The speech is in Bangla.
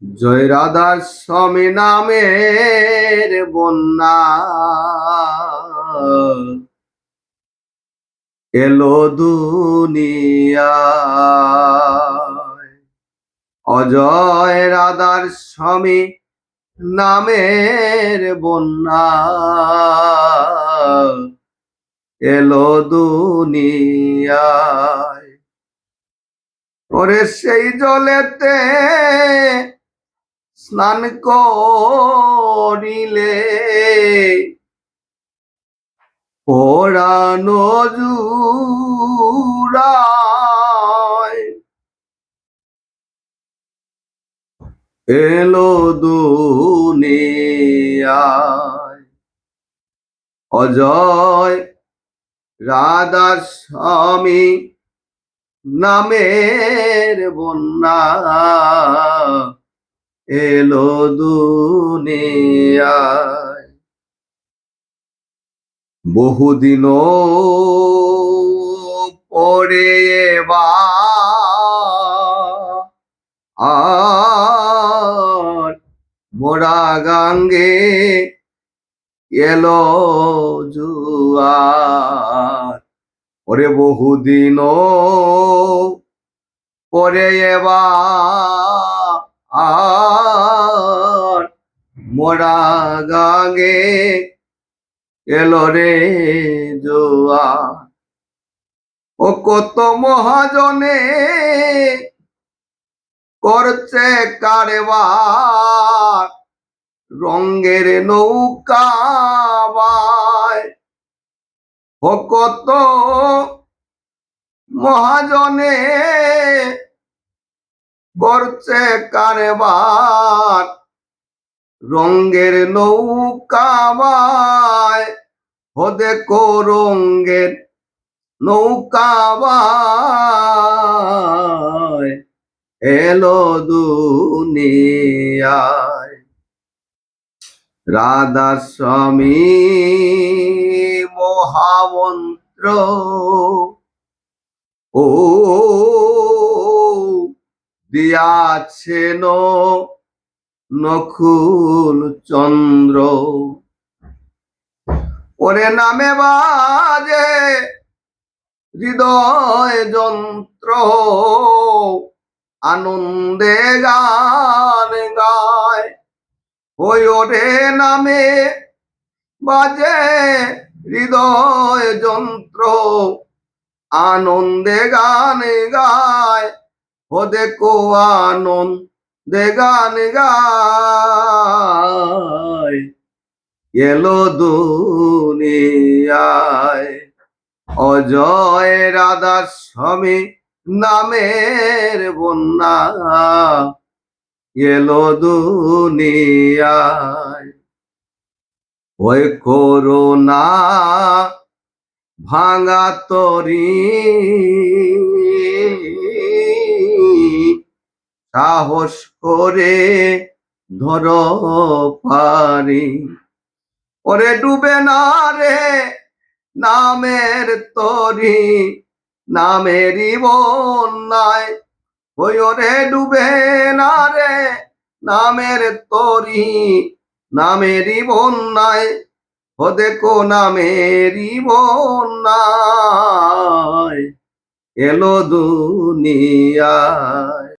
জয় রাধার স্বামী নামের বন্যা এলো দুনিয়ায়। অজয় রাধার স্বামী নামের বন্যা এলো দুনিয়ায়। ওরে সেই জলেতে স্নান করিলে পরানো জুড়ায়, এলো দুনিয়ায়। অজয় রাধা স্বামী নামের বন্যা এলো দুনিয়ায়। বহুদিন পরে আর মোরা গাঙ্গে এলো জুয়ার। ওরে বহুদিন পরে আর মোরা গাঙ্গে এলো রে জোয়ার। ও কত মহাজনে করছে কারবার, রঙের নৌকা বায়। ও কত মহাজনে করছে কারবার, রঙের নৌকা বায়। ও দেখো রঙের নৌকা বায় এলো দুনিয়ায়। রাধা স্বামী মহামন্ত্র ও দিয়াছেন নকুল চন্দ্র। ওরে নামে বাজে হৃদয় যন্ত্র, আনন্দে গান গায়। ওই ওরে নামে বাজে হৃদয় যন্ত্র, আনন্দে গান গায়। ও দেখো আনন্দে গান গায় এলো দুনিয়ায়। অজয় রাধা স্বামী নামের বন্যা এলো দুনিয়ায়। ওই করোনা ভাঙা তরি সাহস করে ধর পারি। ওরে ডুবে না রে নামের তরি, নামেরই বন্যায়। ওই ওরে ডুবে না রে নামের তরি, নামেরই বন্যায়। ও দেখো নামেরই বন্যায় এলো দুনিয়ায়।